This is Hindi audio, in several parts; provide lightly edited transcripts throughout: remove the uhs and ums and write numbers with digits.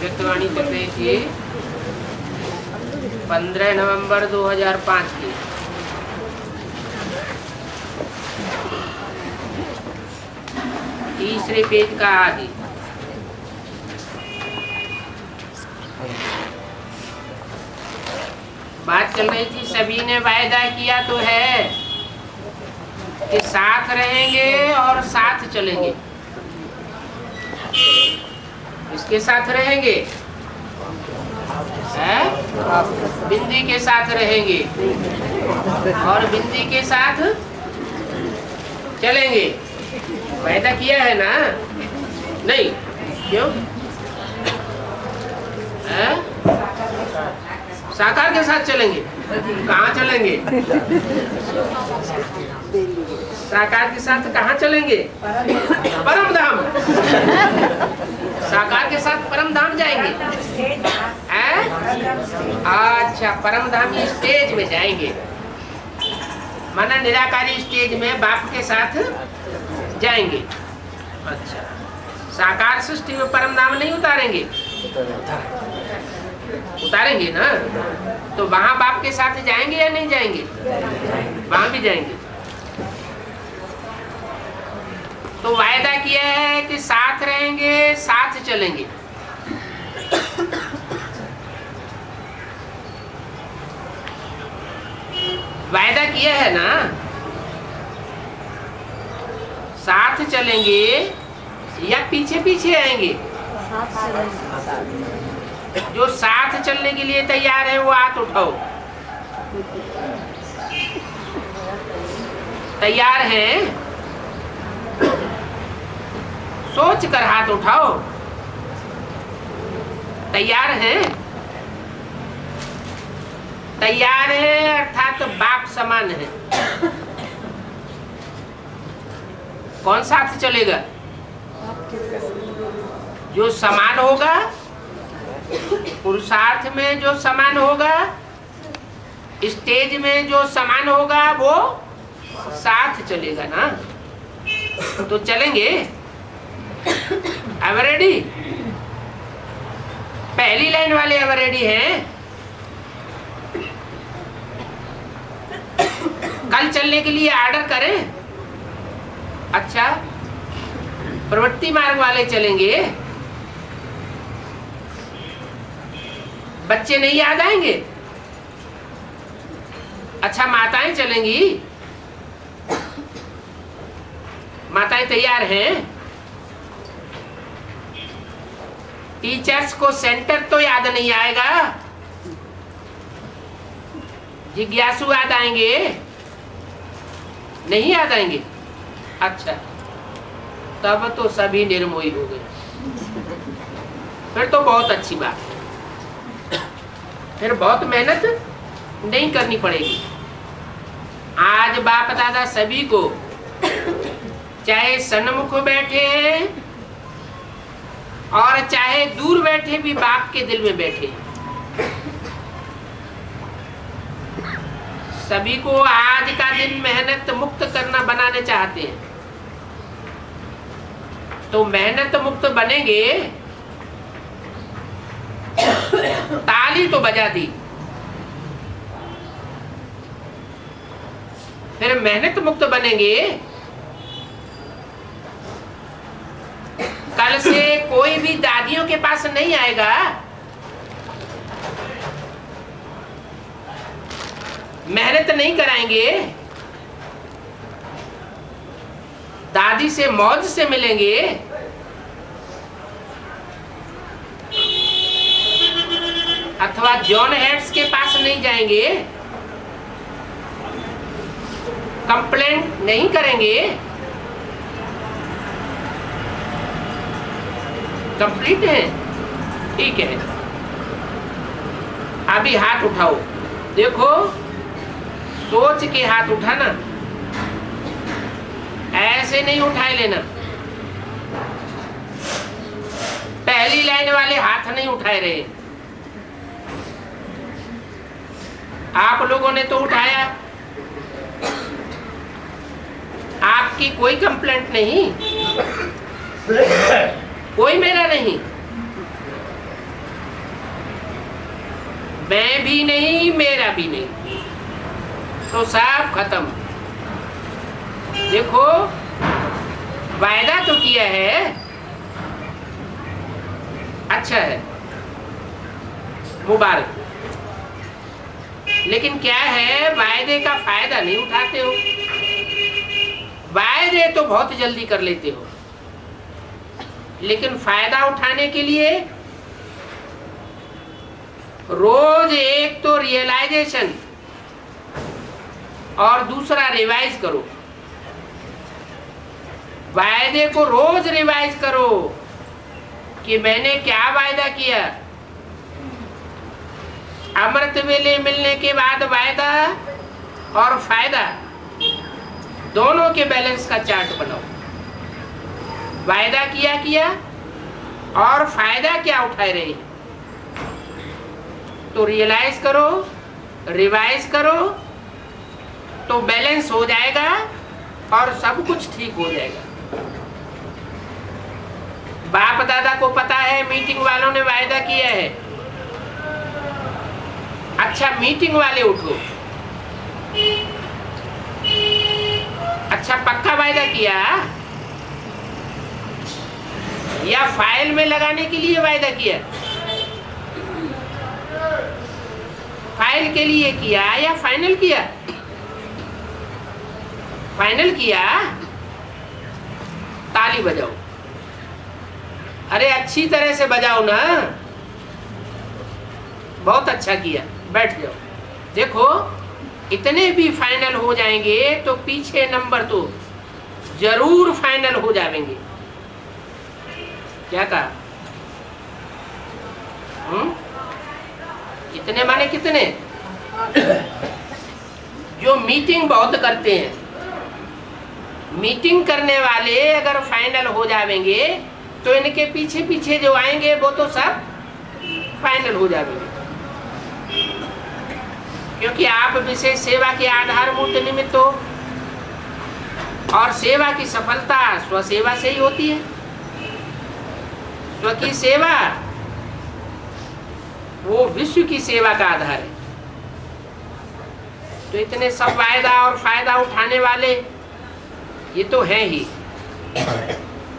व्यक्तवाणी चल रही थी 15 नवंबर 2005 की। तीसरे पेज का आदि। बात चल रही थी, सभी ने वायदा किया तो है कि साथ रहेंगे और साथ चलेंगे। इसके साथ रहेंगे, बिंदी के साथ रहेंगे और बिंदी के साथ चलेंगे। वायदा किया है ना? नहीं, क्यों? साकार के साथ चलेंगे। कहाँ चलेंगे? साकार के साथ कहाँ चलेंगे? परम धाम। साकार के साथ परम धाम जाएंगे। अच्छा, परम धाम स्टेज में जाएंगे, माना निराकारी स्टेज में बाप के साथ जाएंगे। अच्छा, साकार सृष्टि में परम धाम नहीं उतारेंगे? उतारेंगे ना। तो वहां बाप के साथ जाएंगे या नहीं जाएंगे? वहां भी जाएंगे। तो वायदा किया है कि साथ रहेंगे, साथ चलेंगे। वायदा किया है ना, साथ चलेंगे या पीछे पीछे आएंगे? जो साथ चलने के लिए तैयार है वो हाथ उठाओ। तैयार हैं? सोच कर हाथ उठाओ। तैयार हैं? तैयार है अर्थात बाप समान है। कौन साथ चलेगा? जो समान होगा, पुरुषार्थ में जो समान होगा, स्टेज में जो समान होगा, वो साथ चलेगा ना। तो चलेंगे। अब रेडी? पहली लाइन वाले अब रेडी हैं? कल चलने के लिए ऑर्डर करें? अच्छा, प्रवृत्ति मार्ग वाले चलेंगे। बच्चे नहीं याद आएंगे? अच्छा, माताएं चलेंगी। माताएं तैयार हैं? टीचर्स को सेंटर तो याद नहीं आएगा, जिज्ञासु याद आएंगे? नहीं याद आएंगे? अच्छा, तब तो सभी निर्मोही हो गए। फिर तो बहुत अच्छी बात, फिर बहुत मेहनत नहीं करनी पड़ेगी। आज बाप दादा सभी को, चाहे सन्मुख बैठे हैं और चाहे दूर बैठे भी बाप के दिल में बैठे, सभी को आज का दिन मेहनत मुक्त करना बनाने चाहते हैं। तो मेहनत मुक्त बनेंगे। ताली तो बजा दी, फिर मेहनत मुक्त बनेंगे। कल से कोई भी दादियों के पास नहीं आएगा। मेहनत नहीं कराएंगे, दादी से मौज से मिलेंगे। अथवा जॉन हेड्स के पास नहीं जाएंगे, कंप्लेंट नहीं करेंगे। कंप्लीट है? ठीक है। अभी हाथ उठाओ। देखो, सोच के हाथ उठाना, ऐसे नहीं उठाए लेना। पहली लाइन वाले हाथ नहीं उठाए रहे, आप लोगों ने तो उठाया। आपकी कोई कंप्लेंट नहीं, कोई मेरा नहीं। मैं भी नहीं, मेरा भी नहीं, तो सब खत्म। देखो वायदा तो किया है, अच्छा है, मुबारक, लेकिन क्या है, वायदे का फायदा नहीं उठाते हो। वायदे तो बहुत जल्दी कर लेते हो, लेकिन फायदा उठाने के लिए रोज एक तो रियलाइजेशन और दूसरा रिवाइज करो। वायदे को रोज रिवाइज करो कि मैंने क्या वायदा किया। अमृत वेले मिलने के बाद वायदा और फायदा दोनों के बैलेंस का चार्ट बनाओ। वायदा किया और फायदा क्या उठाए रहे हैं, तो रियलाइज करो, रिवाइज करो, तो बैलेंस हो जाएगा और सब कुछ ठीक हो जाएगा। बाप दादा को पता है मीटिंग वालों ने वायदा किया है, अच्छा मीटिंग वाले उठो, अच्छा पक्का वायदा किया या फाइल में लगाने के लिए वायदा किया? फाइल के लिए किया या फाइनल किया? फाइनल किया, ताली बजाओ। अरे अच्छी तरह से बजाओ ना, बहुत अच्छा किया, बैठ जाओ। देखो इतने भी फाइनल हो जाएंगे तो पीछे नंबर तो जरूर फाइनल हो जाएंगे। क्या कहा? इतने माने कितने? जो मीटिंग बहुत करते हैं, मीटिंग करने वाले अगर फाइनल हो जाएंगे तो इनके पीछे पीछे जो आएंगे वो तो सब फाइनल हो जाएंगे, क्योंकि आप विशेष सेवा के आधारभूत निमित्त हो और सेवा की सफलता स्वसेवा से ही होती है। स्व की सेवा वो विश्व की सेवा का आधार है। तो इतने सब वायदा और फायदा उठाने वाले ये तो है ही,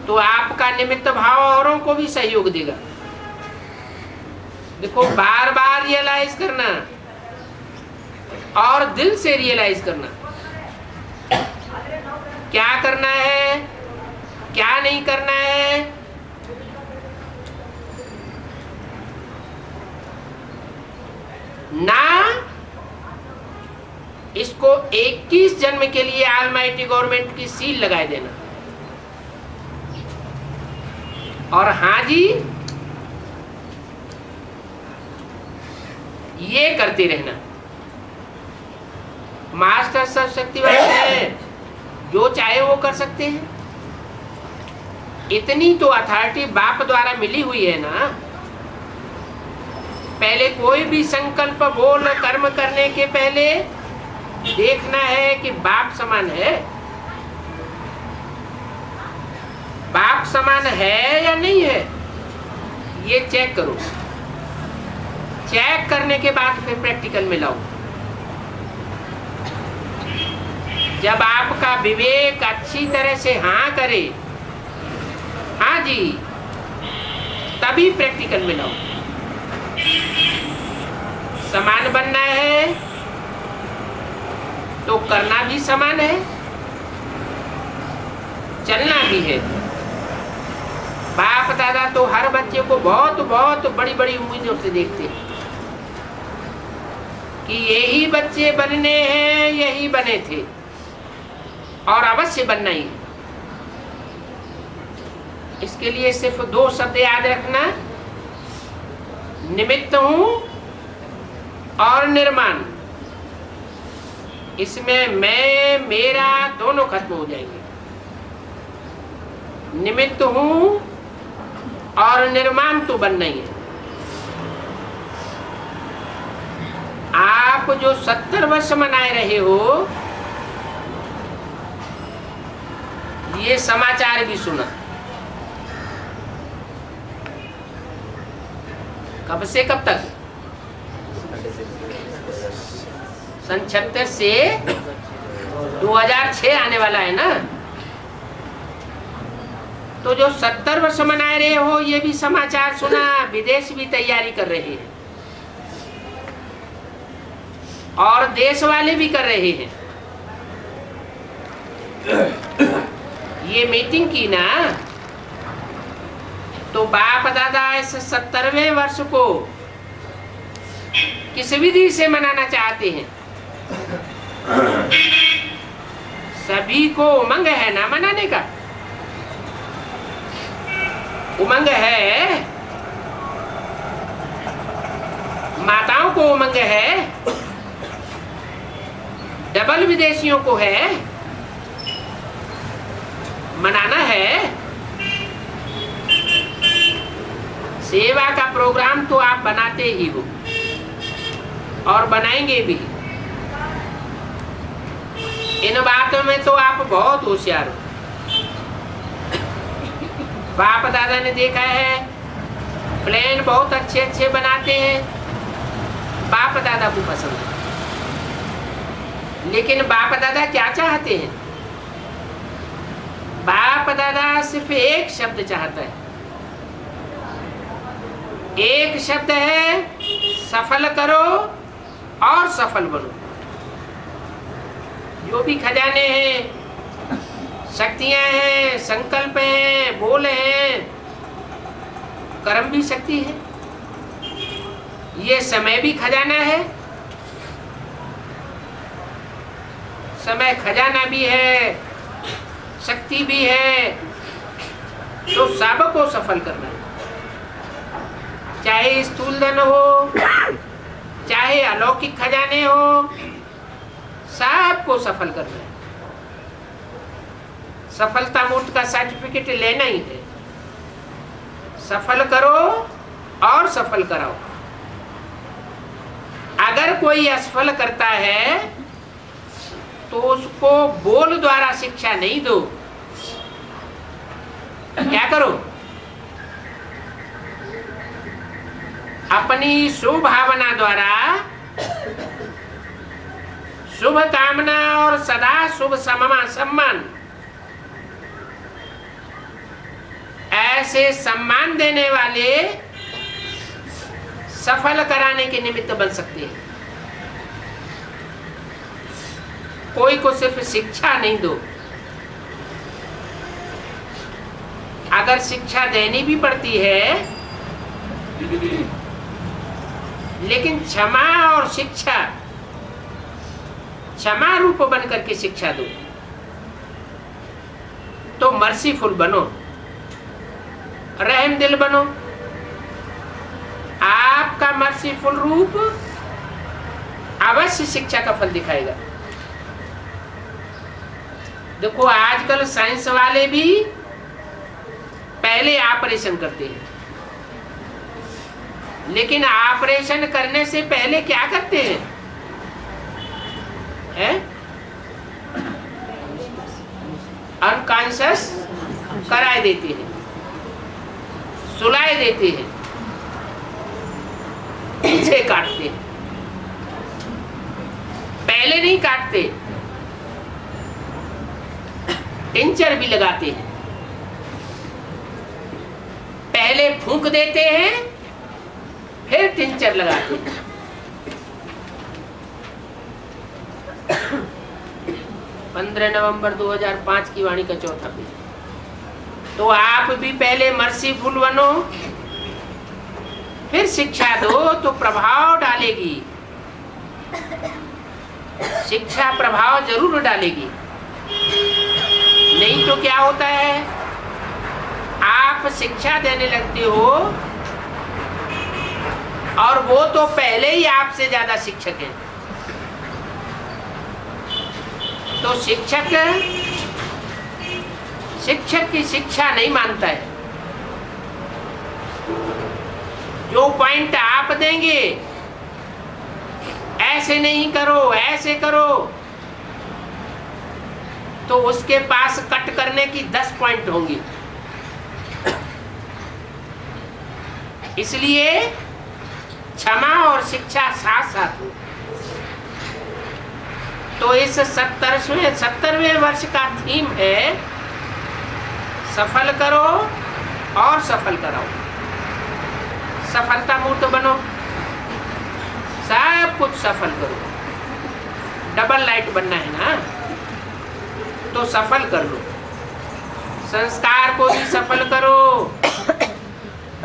तो आपका निमित्त भाव औरों को भी सहयोग देगा। देखो बार बार रियलाइज करना और दिल से रियलाइज करना, क्या करना है क्या नहीं करना है। ना इसको 21 जन्म के लिए ऑलमाइटी गवर्नमेंट की सील लगाए देना, और हाँ जी ये करते रहना। मास्टर सर्वशक्तिवान है, जो चाहे वो कर सकते हैं। इतनी तो अथॉरिटी बाप द्वारा मिली हुई है ना। पहले कोई भी संकल्प बोल कर्म करने के पहले देखना है कि बाप समान है, बाप समान है या नहीं है, ये चेक करो। चेक करने के बाद फिर प्रैक्टिकल में लाओ। जब आपका विवेक अच्छी तरह से हाँ करे, हाँ जी, तभी प्रैक्टिकल में लाओ। समान बनना है तो करना भी समान है, चलना भी है। बाप दादा तो हर बच्चे को बहुत बहुत बड़ी बड़ी उम्मीदों से देखते हैं कि यही बच्चे बनने हैं, यही बने थे और अवश्य बनना ही। इसके लिए सिर्फ 2 शब्द याद रखना, निमित्त हूं और निर्माण। इसमें मैं मेरा दोनों खत्म हो जाएंगे। निमित्त हूं और निर्माण तो बनना ही है। आप जो 70 वर्ष मनाए रहे हो, ये समाचार भी सुना। कब से कब तक? सन 76 से 2006 आने वाला है ना। तो जो 70 वर्ष मना रहे हो, ये भी समाचार सुना, विदेश भी तैयारी कर रहे हैं और देश वाले भी कर रहे हैं। ये मीटिंग की ना, तो बाप दादा इस 70वें वर्ष को किस विधि से मनाना चाहते हैं। सभी को उमंग है ना मनाने का, उमंग है, माताओं को उमंग है, डबल विदेशियों को है, मनाना है। सेवा का प्रोग्राम तो आप बनाते ही हो और बनाएंगे भी। इन बातों में तो आप बहुत होशियार हो। बाप दादा ने देखा है, प्लान बहुत अच्छे अच्छे बनाते हैं, बाप दादा को पसंद है। लेकिन बाप दादा क्या चाहते हैं? बाप दादा सिर्फ एक शब्द चाहता है, एक शब्द है, सफल करो और सफल बनो। जो भी खजाने हैं, शक्तियां हैं, संकल्प हैं, बोल हैं, कर्म भी शक्ति है, ये समय भी खजाना है, समय खजाना भी है, शक्ति भी है। तो सबको सफल करना है, चाहे स्थूल धन हो, चाहे अलौकिक खजाने हो, सबको सफल करना है। सफलता मूर्त का सर्टिफिकेट लेना ही है। सफल करो और सफल कराओ। अगर कोई असफल करता है तो उसको बोल द्वारा शिक्षा नहीं दो। क्या करो? अपनी शुभ भावना द्वारा, शुभ कामना और सदा शुभ सम्मान, ऐसे सम्मान देने वाले सफल कराने के निमित्त बन सकते हैं। कोई को सिर्फ शिक्षा नहीं दो। अगर शिक्षा देनी भी पड़ती है, लेकिन क्षमा और शिक्षा, क्षमा रूप बन करके शिक्षा दो। तो मर्सीफुल बनो, रहम दिल बनो। आपका मर्सीफुल रूप अवश्य शिक्षा का फल दिखाएगा। देखो आजकल साइंस वाले भी पहले ऑपरेशन करते हैं, लेकिन ऑपरेशन करने से पहले क्या करते हैं? अनकॉन्शियस कराए देते हैं, सुलाए देते हैं, पीछे काटते हैं, पहले नहीं काटते, टिंचर भी लगाते हैं। पहले फूंक देते हैं, फिर टिंचर लगाते हैं। 15 नवंबर 2005 की वाणी का चौथा पेज। तो आप भी पहले मर्सीफुल बनो, फिर शिक्षा दो तो प्रभाव डालेगी। शिक्षा प्रभाव जरूर डालेगी। नहीं तो क्या होता है, आप शिक्षा देने लगते हो और वो तो पहले ही आपसे ज्यादा शिक्षक है। तो शिक्षक की शिक्षा नहीं मानता है। जो पॉइंट आप देंगे, ऐसे नहीं करो, ऐसे करो, तो उसके पास कट करने की 10 पॉइंट होंगी। इसलिए क्षमा और शिक्षा साथ साथ हो। तो इस 70वें वर्ष का थीम है सफल करो और सफल कराओ। सफलता मूर्त बनो, सब कुछ सफल करो। डबल लाइट बनना है ना, तो सफल कर लो। संस्कार को भी सफल करो।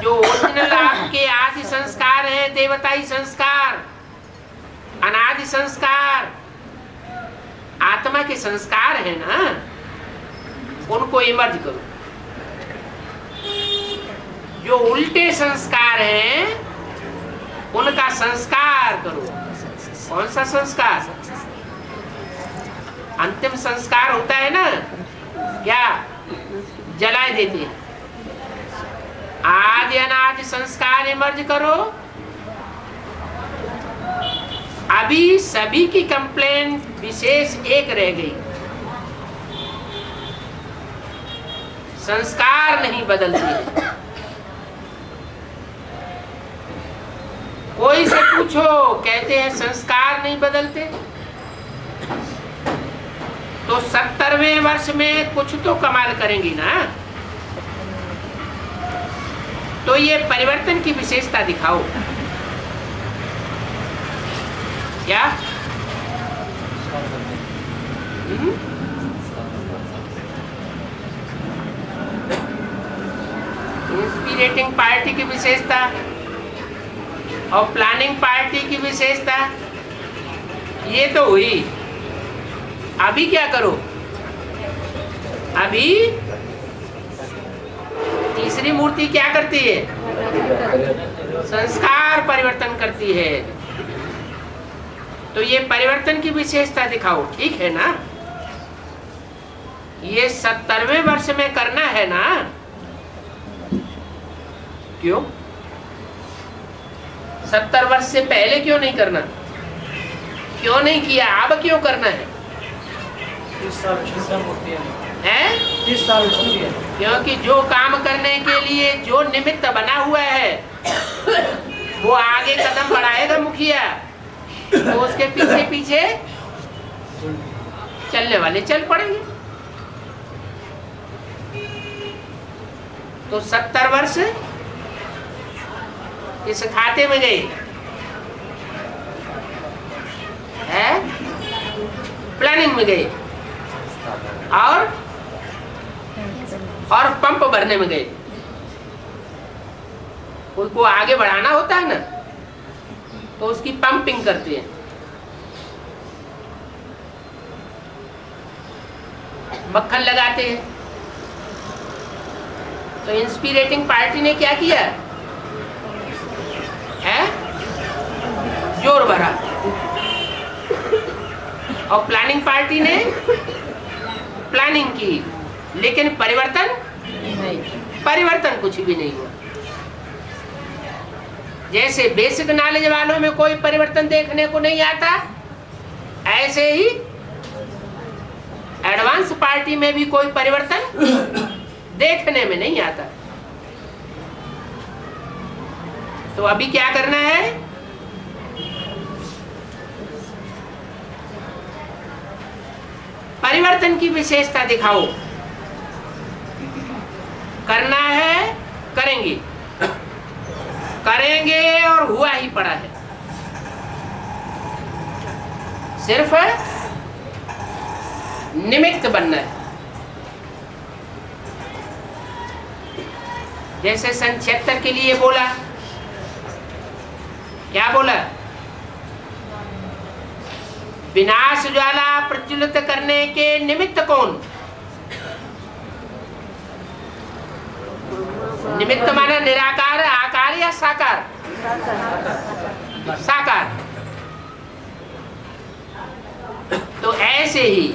जो ओरिजिनल आपके आदि संस्कार हैं, देवताई संस्कार, अनादि संस्कार, आत्मा के संस्कार है ना, उनको इमर्ज करो। जो उल्टे संस्कार हैं उनका संस्कार करो। कौन सा संस्कार? अंतिम संस्कार होता है ना, क्या जलाए देते हैं। आदि अनादि संस्कार इमर्ज करो। अभी सभी की कंप्लेंट विशेष एक रह गई, संस्कार नहीं बदलते। कोई से पूछो, कहते हैं संस्कार नहीं बदलते। तो 70वें वर्ष में कुछ तो कमाल करेंगी ना। तो ये परिवर्तन की विशेषता दिखाओ। क्या? इंस्पिरेटिंग पार्टी की विशेषता और प्लानिंग पार्टी की विशेषता ये तो हुई। अभी क्या करो? अभी तीसरी मूर्ति क्या करती है? संस्कार परिवर्तन करती है। तो ये परिवर्तन की विशेषता दिखाओ, ठीक है ना। ये 70वें वर्ष में करना है ना। क्यों? 70 वर्ष से पहले क्यों नहीं करना? क्यों नहीं किया? अब क्यों करना है? 30 साल है? 30 साल क्योंकि जो काम करने के लिए जो निमित्त बना हुआ है वो आगे कदम बढ़ाएगा मुखिया, तो उसके पीछे पीछे चलने वाले चल पड़ेंगे। तो 70 वर्ष इस खाते में गए है, प्लानिंग में गए और पंप भरने में गए। कोई को आगे बढ़ाना होता है ना, तो उसकी पंपिंग करते हैं। मक्खन लगाते हैं। तो इंस्पिरेटिंग पार्टी ने क्या किया है? जोर भरा। और प्लानिंग पार्टी ने प्लानिंग की, लेकिन परिवर्तन कुछ भी नहीं हुआ। जैसे बेसिक नॉलेज वालों में कोई परिवर्तन देखने को नहीं आता, ऐसे ही एडवांस पार्टी में भी कोई परिवर्तन देखने में नहीं आता। तो अभी क्या करना है? परिवर्तन की विशेषता दिखाओ। करना है, करेंगे, करेंगे और हुआ ही पड़ा है। सिर्फ निमित्त बनना है। जैसे सन 76 के लिए बोला, क्या बोला? विनाश ज्वाला प्रज्वलित करने के निमित्त कौन? निमित्त माना निराकार, आकार या साकार? साकार। तो ऐसे ही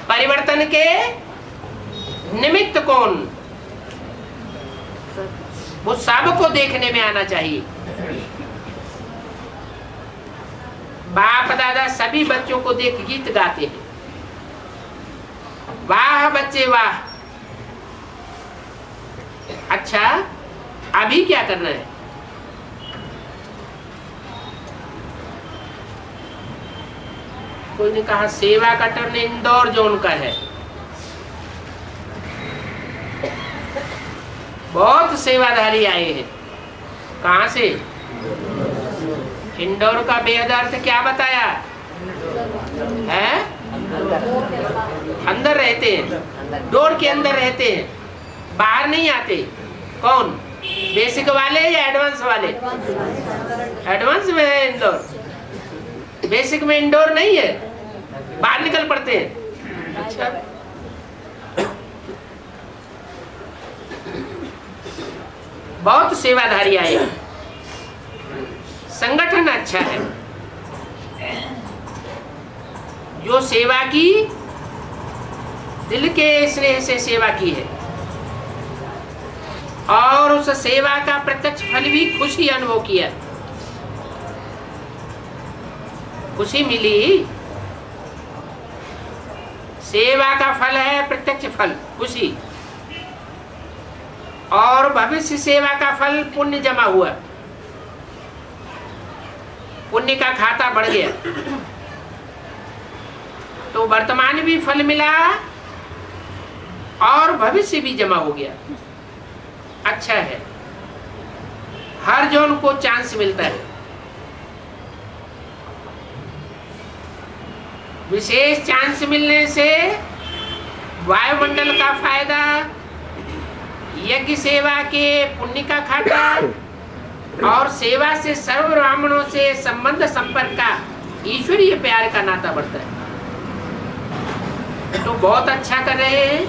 परिवर्तन के निमित्त कौन? वो सबको देखने में आना चाहिए। बाप दादा सभी बच्चों को देख गीत गाते हैं, वाह बच्चे वाह। अच्छा, अभी क्या करना है? कोई ने कहा सेवा का टर्न इंदौर जोन का है। बहुत सेवाधारी आए हैं। कहाँ से? इंदौर का बेहद अर्थ क्या बताया है? अंदर रहते हैं, डोर के अंदर रहते हैं, बाहर नहीं आते। कौन? बेसिक वाले या एडवांस वाले? एडवांस में है इंदौर, बेसिक में इंदौर नहीं है, बाहर निकल पड़ते हैं। अच्छा, बहुत सेवाधारी आए। संगठन अच्छा है, जो सेवा की, दिल के स्नेह से सेवा की है और उस सेवा का प्रत्यक्ष फल भी खुशी अनुभव किया, खुशी मिली। सेवा का फल है प्रत्यक्ष फल, खुशी, और भविष्य सेवा का फल पुण्य जमा हुआ, पुण्य का खाता बढ़ गया, तो वर्तमान भी फल मिला और भविष्य भी जमा हो गया। अच्छा है, हर जोन को चांस मिलता है। विशेष चांस मिलने से वायुमंडल का फायदा, यज्ञ सेवा के पुण्य का खाता और सेवा से सर्व ब्राह्मणों से संबंध संपर्क का ईश्वरीय प्यार का नाता बढ़ता है। तो बहुत अच्छा कर रहे हैं।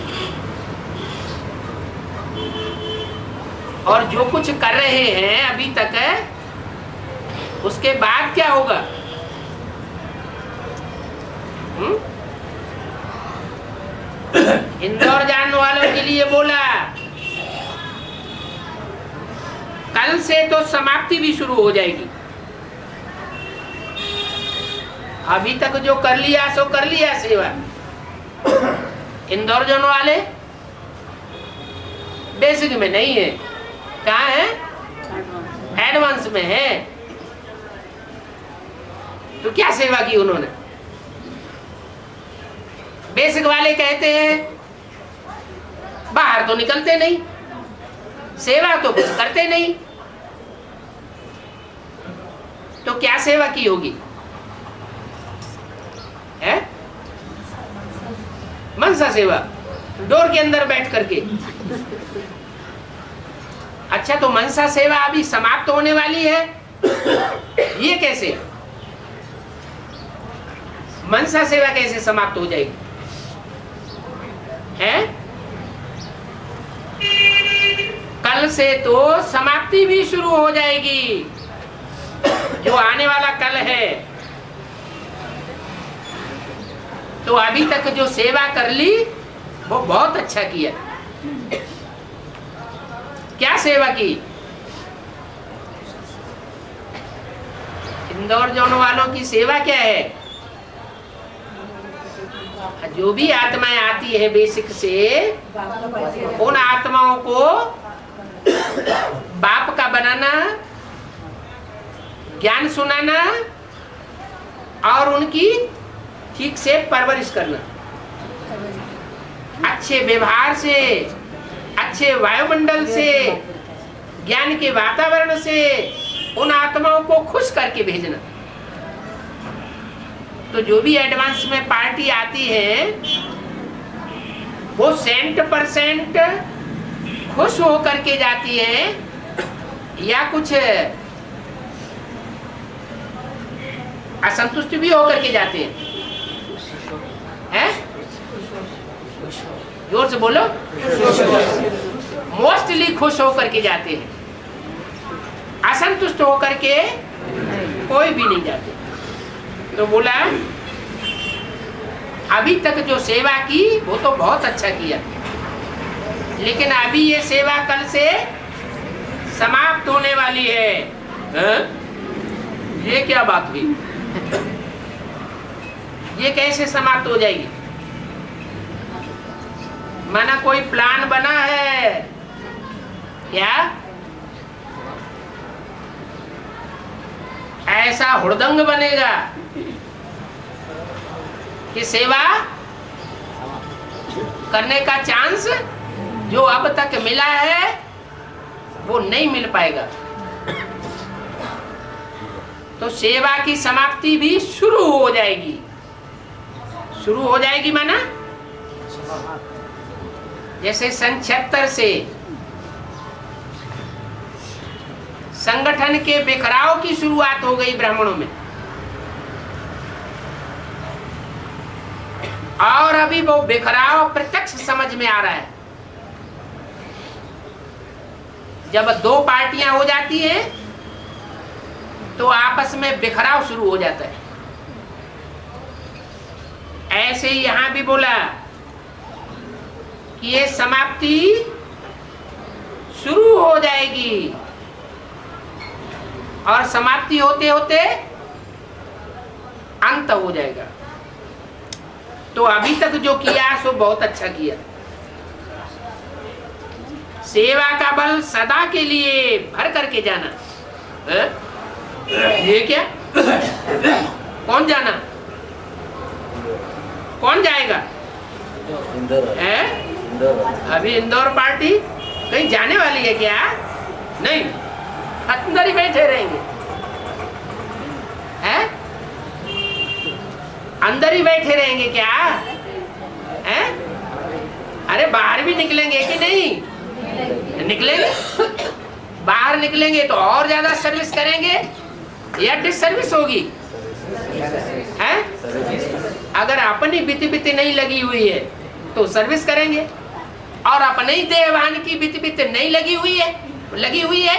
और जो कुछ कर रहे हैं अभी तक है, उसके बाद क्या होगा? इंदौर जाने वालों के लिए बोला, कल से तो समाप्ति भी शुरू हो जाएगी। अभी तक जो कर लिया सो कर लिया सेवा। इंदौर जाने वाले बेसिक में नहीं है, कहाँ है? एडवांस में है। तो क्या सेवा की उन्होंने? बेसिक वाले कहते हैं बाहर तो निकलते नहीं, सेवा तो कुछ करते नहीं, तो क्या सेवा की होगी? है मनसा सेवा, डोर के अंदर बैठ करके। अच्छा, तो मनसा सेवा अभी समाप्त होने वाली है, ये कैसे? मनसा सेवा कैसे समाप्त हो जाएगी? है कल से तो समाप्ति भी शुरू हो जाएगी। जो आने वाला कल है, तो अभी तक जो सेवा कर ली वो बहुत अच्छा किया। क्या सेवा की? इंदौर जोन वालों की सेवा क्या है? जो भी आत्माएं आती है बेसिक से, उन आत्माओं को बाप का बनाना, ज्ञान सुनाना और उनकी ठीक से परवरिश करना, अच्छे व्यवहार से, अच्छे वायुमंडल से, ज्ञान के वातावरण से उन आत्माओं को खुश करके भेजना। तो जो भी एडवांस में पार्टी आती है वो 100% खुश हो करके जाती है या कुछ असंतुष्ट भी होकर के जाते हैं? जोर से बोलो। मोस्टली खुश होकर के जाते हैं, असंतुष्ट होकर के कोई भी नहीं जाते। तो बोला अभी तक जो सेवा की वो तो बहुत अच्छा किया, लेकिन अभी ये सेवा कल से समाप्त होने वाली है। ये क्या बात हुई? ये कैसे समाप्त हो जाएगी? माना कोई प्लान बना है क्या? ऐसा हुड़दंग बनेगा कि सेवा करने का चांस जो अब तक मिला है वो नहीं मिल पाएगा। तो सेवा की समाप्ति भी शुरू हो जाएगी। शुरू हो जाएगी माना जैसे सन 76 से संगठन के बिखराव की शुरुआत हो गई ब्राह्मणों में, और अभी वो बिखराव प्रत्यक्ष समझ में आ रहा है। जब दो पार्टियां हो जाती हैं तो आपस में बिखराव शुरू हो जाता है। ऐसे ही यहां भी बोला कि ये समाप्ति शुरू हो जाएगी, और समाप्ति होते होते अंत हो जाएगा। तो अभी तक जो किया सो बहुत अच्छा किया। सेवा का बल सदा के लिए भर करके जाना है? ये क्या? कौन जाना? कौन जाएगा? है? अभी इंदौर पार्टी कहीं जाने वाली है क्या? नहीं, अंदर ही बैठे रहेंगे। हैं? अंदर ही बैठे रहेंगे क्या? हैं? अरे बाहर भी निकलेंगे कि नहीं? निकलेंगे। बाहर निकलेंगे तो और ज्यादा सर्विस करेंगे या डिसर्विस होगी? हैं? अगर अपनी बीती बीती नहीं लगी हुई है तो सर्विस करेंगे, और अपने ही देहवान की बीती बीती नहीं लगी हुई है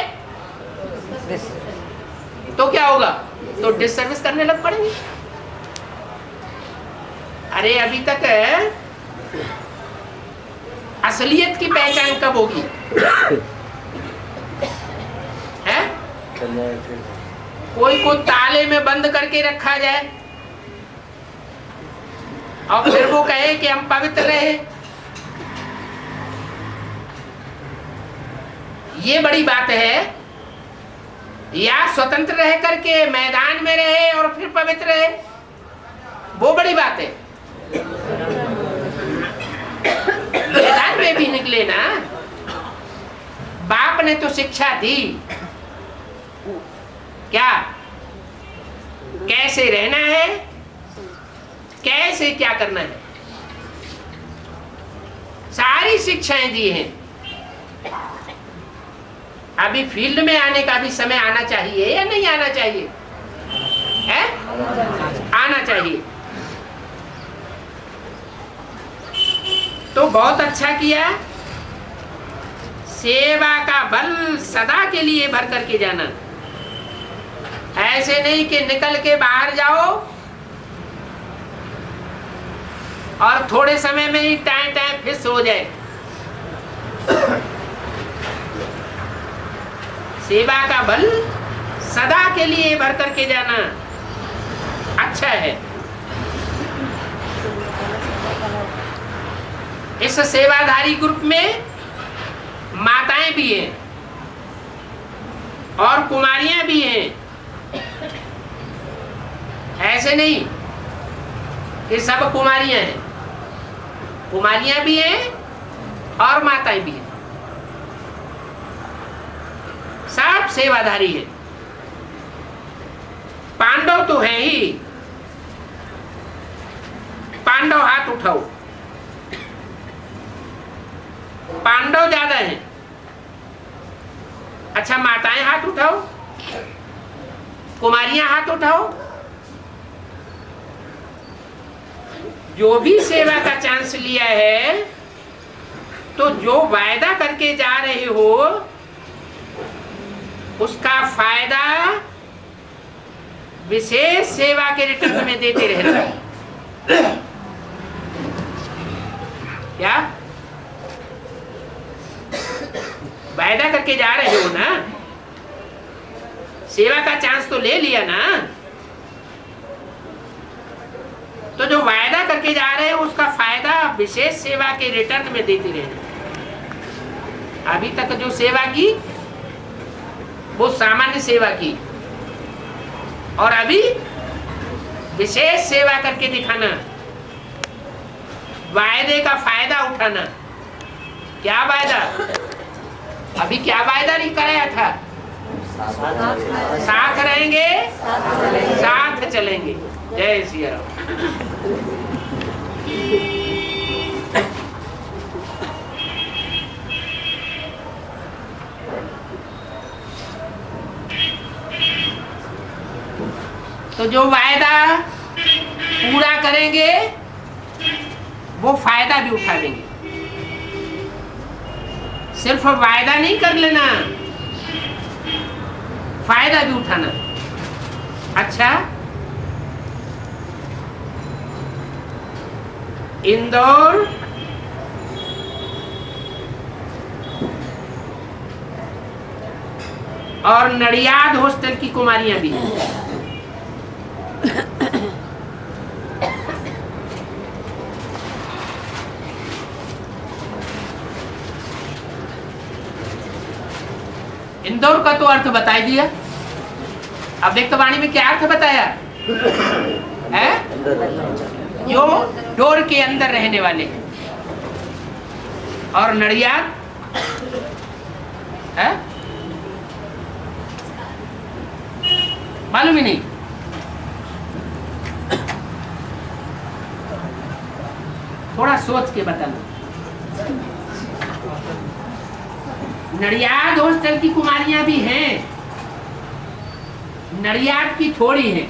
तो क्या होगा? तो डिसर्विस करने लग पड़ेंगे। अरे अभी तक असलियत की पहचान कब होगी? है? कोई को ताले में बंद करके रखा जाए और फिर वो कहे कि हम पवित्र रहे, ये बड़ी बात है। या स्वतंत्र रह करके मैदान में रहे और फिर पवित्र रहे, वो बड़ी बात है। मैदान में भी निकले ना। बाप ने तो शिक्षा दी क्या, कैसे रहना है, कैसे क्या करना है, सारी शिक्षाएं दी हैं। अभी फील्ड में आने का भी समय आना चाहिए या नहीं आना चाहिए? है? आना चाहिए। तो बहुत अच्छा किया। सेवा का बल सदा के लिए भर करके जाना। ऐसे नहीं कि निकल के बाहर जाओ और थोड़े समय में ही टाइम फिक्स हो जाए। सेवा का बल सदा के लिए भर करके जाना अच्छा है। इस सेवाधारी ग्रुप में माताएं भी हैं और कुमारियां भी हैं। ऐसे नहीं कि सब कुमारियां हैं, कुमारियां भी हैं और माताएं भी हैं। सब सेवाधारी है। पांडव तो है ही। पांडव हाथ उठाओ। पांडव ज्यादा हैं। अच्छा, माताएं हाथ उठाओ, कुमारियां हाथ उठाओ। जो भी सेवा का चांस लिया है, तो जो वायदा करके जा रहे हो उसका फायदा विशेष सेवा के रिटर्न में देते रहना। क्या वायदा करके जा रहे हो ना? सेवा का चांस तो ले लिया ना, तो जो वायदा करके जा रहे हो उसका फायदा विशेष सेवा के रिटर्न में देते रहना। अभी तक जो सेवा की वो सामान्य सेवा की, और अभी विशेष सेवा करके दिखाना। वायदे का फायदा उठाना। क्या वायदा? अभी क्या वायदा नहीं कराया था? साथ रहेंगे, साथ चलेंगे। जय सिया राम। तो जो वायदा पूरा करेंगे वो फायदा भी उठा लेंगे। सिर्फ वायदा नहीं कर लेना, फायदा भी उठाना। अच्छा, इंदौर और नडियाद हॉस्टल की कुमारियां भी हैं। इंदौर का तो अर्थ बता दिया। अब देखते वाणी में क्या अर्थ बताया है? जो डोर के अंदर रहने वाले हैं। और नडियाद है मालूम ही नहीं। थोड़ा सोच के बता लो। नडियाद हॉस्टल की कुमारियां भी हैं, नडियाद की थोड़ी हैं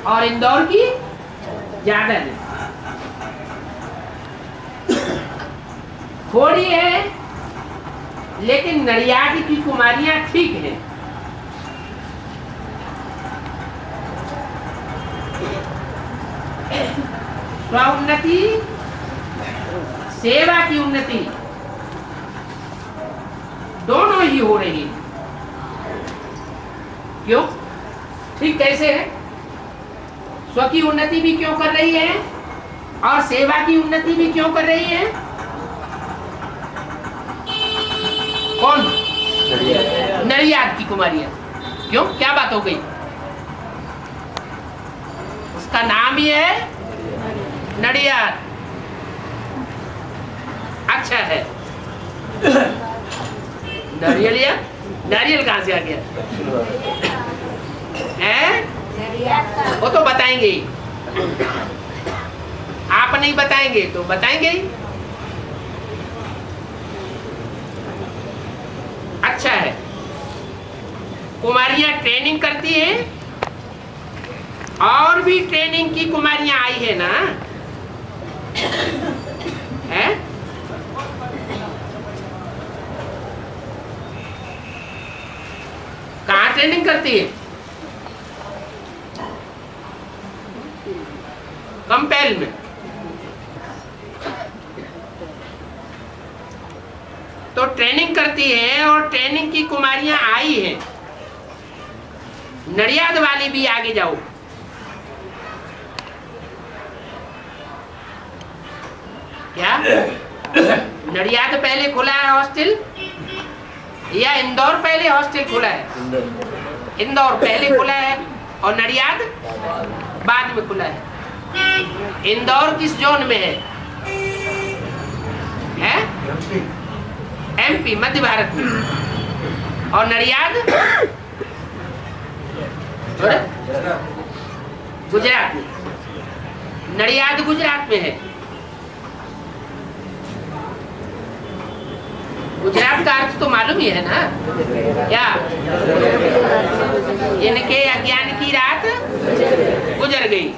और इंदौर की ज्यादा है। थोड़ी है लेकिन नडियाद की कुमारियां ठीक हैं। उन्नति, सेवा की उन्नति दोनों ही हो रही है। क्यों? ठीक कैसे है? स्व की उन्नति भी क्यों कर रही है और सेवा की उन्नति भी क्यों कर रही है? कौन? नडियाद की कुमारियां। क्यों? क्या बात हो गई? उसका नाम ही है नडियाद। अच्छा है। नारियल, या नारियल कहां से आ गया है? वो तो बताएंगे ही। आप नहीं बताएंगे तो बताएंगे ही। अच्छा है। कुमारियां ट्रेनिंग करती हैं और भी ट्रेनिंग की कुमारियां आई है ना, है? कहाँ ट्रेनिंग करती है? कंपेल में। तो ट्रेनिंग करती है और ट्रेनिंग की कुमारियां आई हैं। नडियाद वाली भी आगे जाओ। क्या नडियाद पहले खुला है हॉस्टल या इंदौर पहले हॉस्टल खुला है? इंदौर पहले खुला है और नडियाद बाद में खुला है। इंदौर किस जोन में है? एमपी, मध्य भारत में। और नडियाद गुजरात में। नडियाद गुजरात में है। गुजरात का अर्थ तो मालूम ही है ना? क्या? इनके अज्ञान की रात गुजर गई।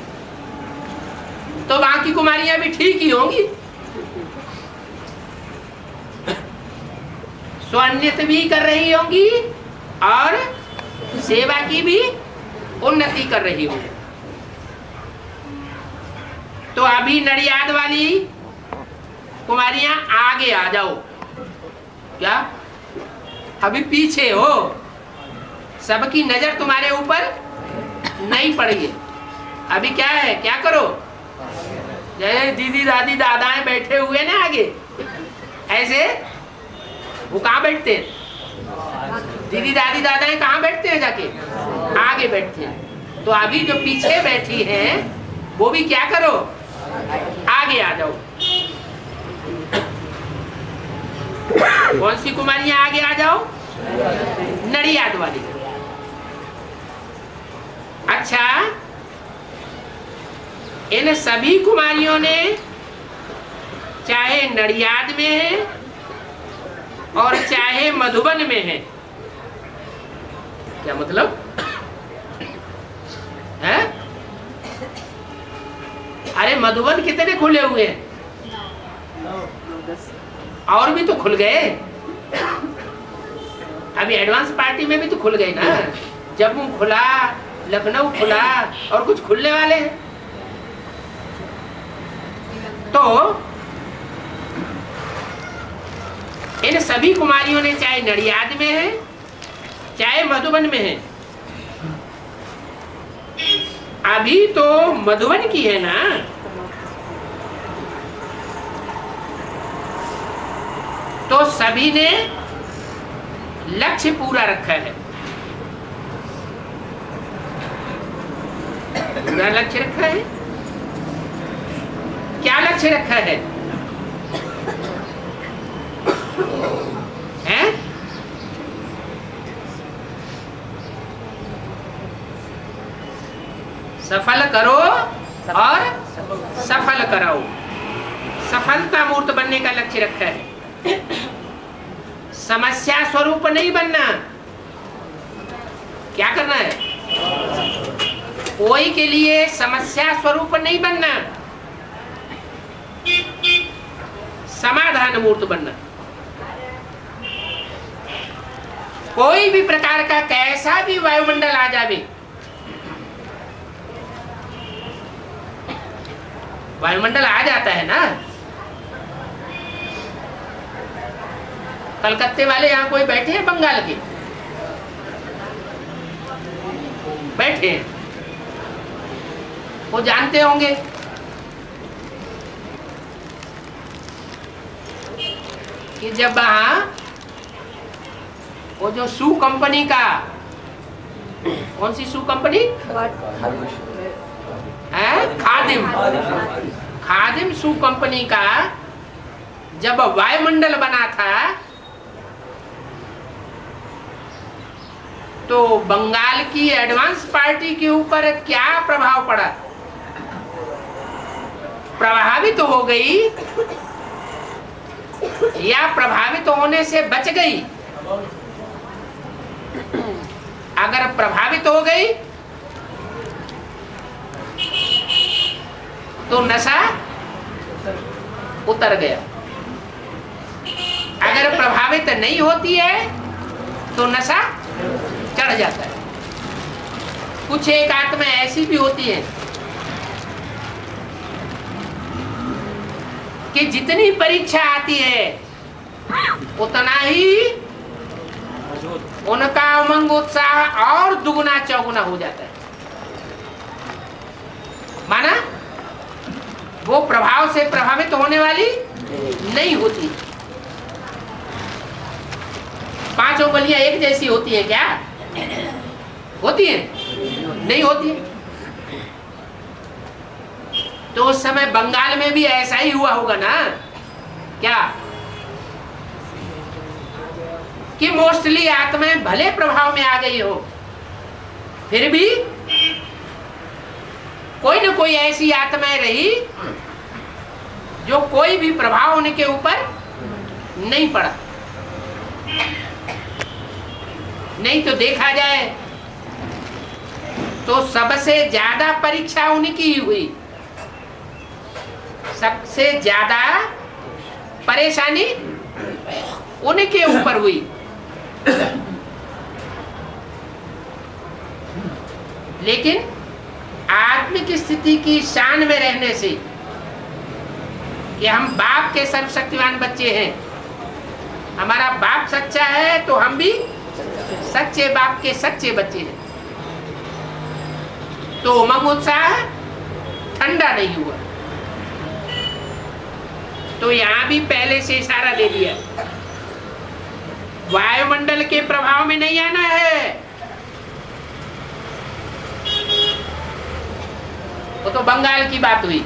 तो वहां की कुमारियां भी ठीक ही होंगी। स्वोन्नति भी कर रही होंगी और सेवा की भी उन्नति कर रही होंगी। तो अभी नडियाद वाली कुमारियां आगे आ जाओ। क्या? अभी पीछे हो, सबकी नजर तुम्हारे ऊपर नहीं पड़ी है। अभी क्या है? क्या करो? जैसे दीदी दादी दादाएं बैठे हुए ना आगे, ऐसे वो कहाँ बैठते हैं? दीदी दादी दादाएं कहाँ बैठते हैं? जाके आगे बैठते हैं। तो अभी जो पीछे बैठी हैं वो भी क्या करो? आगे आ जाओ। कौन सी कुमारियां आगे आ जाओ? नडियाद वाली। अच्छा, इन सभी कुमारियों ने चाहे नडियाद में है और चाहे मधुबन में है, क्या मतलब है? अरे मधुबन कितने खुले हुए हैं? और भी तो खुल गए। अभी एडवांस पार्टी में भी तो खुल गए ना। जम्मू खुला, लखनऊ खुला और कुछ खुलने वाले हैं। तो इन सभी कुमारियों ने चाहे नडियाद में है चाहे मधुबन में है, अभी तो मधुबन की है ना, तो सभी ने लक्ष्य पूरा रखा है। पूरा लक्ष्य रखा है। क्या लक्ष्य रखा है? हैं? सफल करो और सफल कराओ। सफलता मूर्त बनने का लक्ष्य रखा है। समस्या स्वरूप नहीं बनना। क्या करना है? कोई के लिए समस्या स्वरूप नहीं बनना, समाधान मूर्त बनना। कोई भी प्रकार का कैसा भी वायुमंडल आ जावे, वायुमंडल आ जाता है ना। कलकत्ते वाले यहाँ कोई बैठे हैं? बंगाल के बैठे हैं, वो जानते होंगे कि जब वहाँ वो जो शू कंपनी का, कौन सी शू कंपनी है? खादिम शू कंपनी का जब वायुमंडल बना था, तो बंगाल की एडवांस पार्टी के ऊपर क्या प्रभाव पड़ा? प्रभावित हो गई या प्रभावित होने से बच गई? अगर प्रभावित हो गई तो नशा उतर गया। अगर प्रभावित नहीं होती है तो नशा चढ़ जाता है। कुछ एक आत्मा ऐसी भी होती है कि जितनी परीक्षा आती है उतना ही उनका उमंग उत्साह और दुगुना चौगुना हो जाता है। माना वो प्रभाव से प्रभावित होने वाली नहीं होती। पांचों बलियां एक जैसी होती है क्या? होती है? नहीं होती। तो उस समय बंगाल में भी ऐसा ही हुआ होगा ना क्या, कि मोस्टली आत्माएं भले प्रभाव में आ गई हो, फिर भी कोई न कोई ऐसी आत्माएं रही जो कोई भी प्रभाव उनके ऊपर नहीं पड़ा। नहीं तो देखा जाए तो सबसे ज्यादा परीक्षा उनकी ही हुई, सबसे ज्यादा परेशानी उनके ऊपर हुई। लेकिन आत्मिक स्थिति की शान में रहने से कि हम बाप के सर्वशक्तिमान बच्चे हैं, हमारा बाप सच्चा है तो हम भी सच्चे बाप के सच्चे बच्चे हैं, तो उमंग उत्साह ठंडा नहीं हुआ। तो यहां भी पहले से इशारा दे दिया, वायुमंडल के प्रभाव में नहीं आना है। वो तो बंगाल की बात हुई।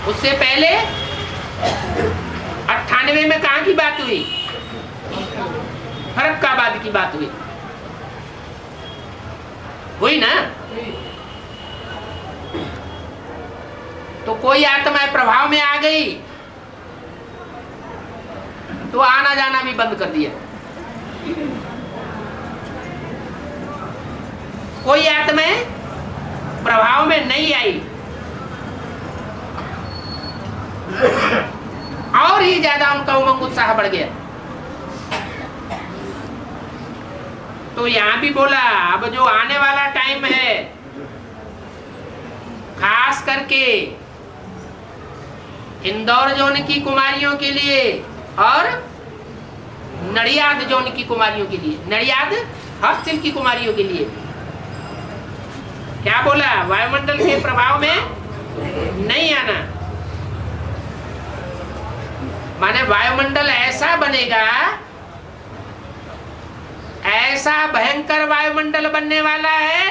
उससे पहले 98 में कहाँ की बात हुई? फरक्काबाद की बात हुई ना? तो कोई आत्मा प्रभाव में आ गई तो आना जाना भी बंद कर दिया। कोई आत्मा प्रभाव में नहीं आई और ही ज्यादा उनका उमंग उत्साह बढ़ गया। तो यहां भी बोला अब जो आने वाला टाइम है, खास करके इंदौर जोन की कुमारियों के लिए और नडियाद जोन की कुमारियों के लिए, नडियाद हॉस्टल की कुमारियों के लिए क्या बोला? वायुमंडल के प्रभाव में नहीं आना। माने वायुमंडल ऐसा बनेगा, ऐसा भयंकर वायुमंडल बनने वाला है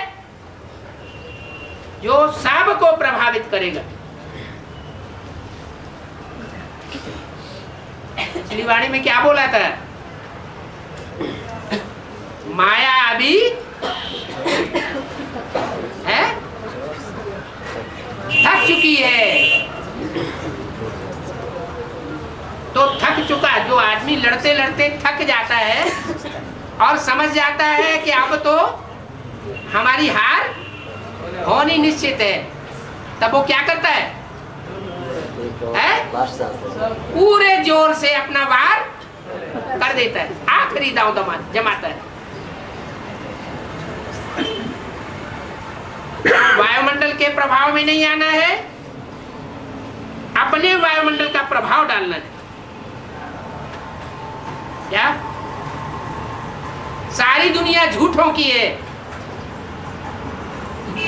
जो सबको प्रभावित करेगा। पिछली वाणी में क्या बोला था? माया अभी है थक चुकी है। तो थक चुका जो आदमी लड़ते लड़ते थक जाता है और समझ जाता है कि अब तो हमारी हार होनी निश्चित है, तब वो क्या करता है? पूरे जोर से अपना वार कर देता है, आखिरी दांव जमाता है। वायुमंडल के प्रभाव में नहीं आना है, अपने वायुमंडल का प्रभाव डालना है। क्या सारी दुनिया झूठों की है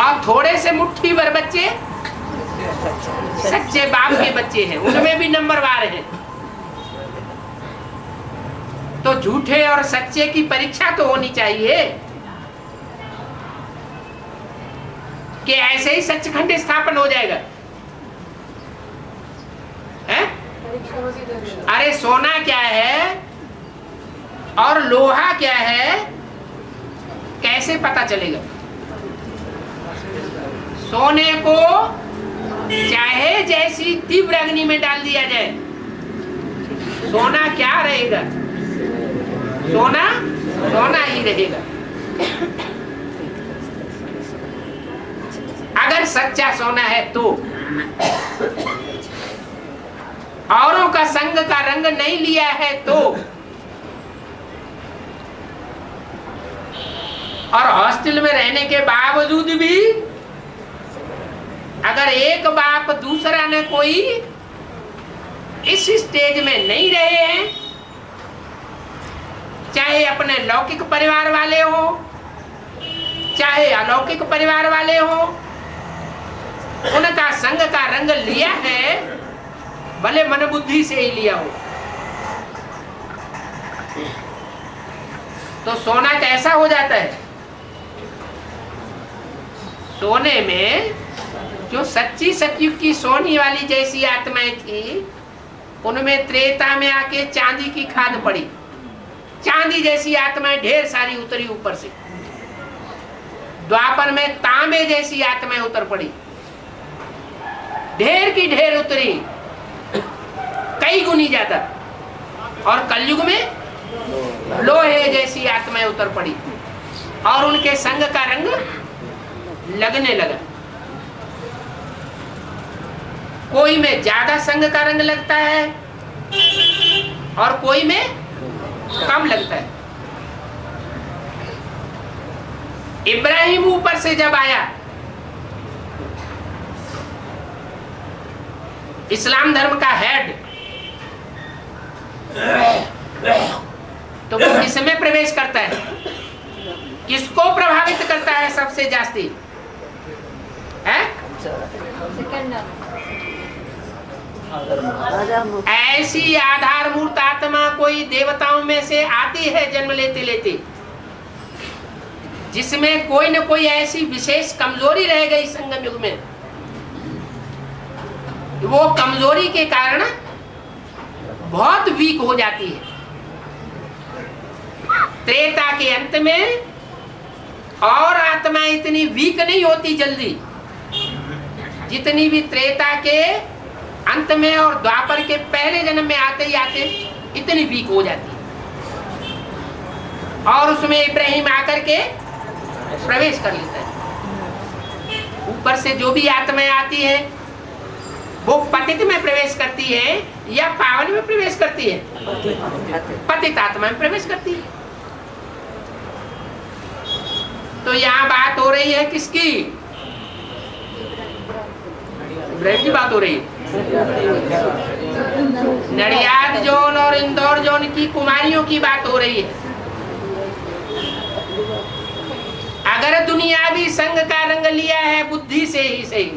और थोड़े से मुट्ठी भर बच्चे सच्चे बाप के बच्चे हैं, उनमें भी नंबरवार हैं। तो झूठे और सच्चे की परीक्षा तो होनी चाहिए कि ऐसे ही सचखंड स्थापन हो जाएगा है? अरे सोना क्या है और लोहा क्या है, कैसे पता चलेगा? सोने को चाहे जैसी तीव्र अग्नि में डाल दिया जाए, सोना क्या रहेगा? सोना सोना ही रहेगा। अगर सच्चा सोना है तो औरों का संग का रंग नहीं लिया है तो, और हॉस्टल में रहने के बावजूद भी अगर एक बाप दूसरा ने कोई इस स्टेज में नहीं रहे हैं, चाहे अपने लौकिक परिवार वाले हो चाहे अलौकिक परिवार वाले हो, उनका संग का रंग लिया है, भले मन बुद्धि से ही लिया हो, तो सोना कैसा हो जाता है? सोने में जो सच्ची सतयुग की सोनी वाली जैसी आत्माएं थी, उनमें त्रेता में आके चांदी की खाद पड़ी, चांदी जैसी आत्माएं ढेर सारी उतरी ऊपर से। द्वापर में तांबे जैसी आत्माएं उतर पड़ी, ढेर की ढेर उतरी, कई गुनी ज्यादा। और कलयुग में लोहे जैसी आत्माएं उतर पड़ी और उनके संग का रंग लगने लगा। कोई में ज्यादा संग का रंग लगता है और कोई में कम लगता है। इब्राहिम ऊपर से जब आया, इस्लाम धर्म का हेड, तो वो किसमें प्रवेश करता है? किसको प्रभावित करता है सबसे जास्ती? है? ऐसी आधार मूर्त आत्मा कोई देवताओं में से आती है जन्म लेते लेते, जिसमें कोई न कोई ऐसी विशेष कमजोरी रह गई संगम युग में वो कमजोरी के कारण बहुत वीक हो जाती है। त्रेता के अंत में और आत्मा इतनी वीक नहीं होती जल्दी, जितनी भी त्रेता के अंत में और द्वापर के पहले जन्म में आते ही आते इतनी वीक हो जाती है। और उसमें इब्राहिम आकर के प्रवेश कर लेता है। ऊपर से जो भी आत्माएं आती है वो पतित में प्रवेश करती है या पावन में प्रवेश करती है? पतित आत्मा में प्रवेश करती है। तो यहाँ बात हो रही है किसकी? इब्राहिम की बात हो रही है। नडियाद जोन और इंदौर जोन की कुमारियों की बात हो रही है। अगर दुनियावी संग का रंग लिया है बुद्धि से ही सही,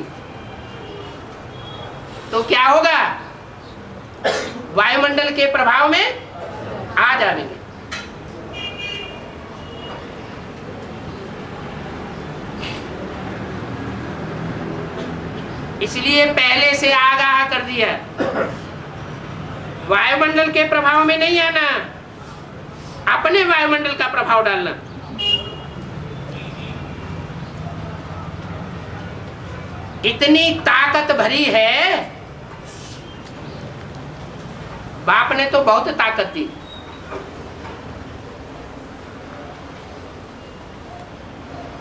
तो क्या होगा? वायुमंडल के प्रभाव में आ जाएंगे। इसलिए पहले से आगाह कर दिया, वायुमंडल के प्रभाव में नहीं आना, अपने वायुमंडल का प्रभाव डालना। इतनी ताकत भरी है, बाप ने तो बहुत ताकत दी।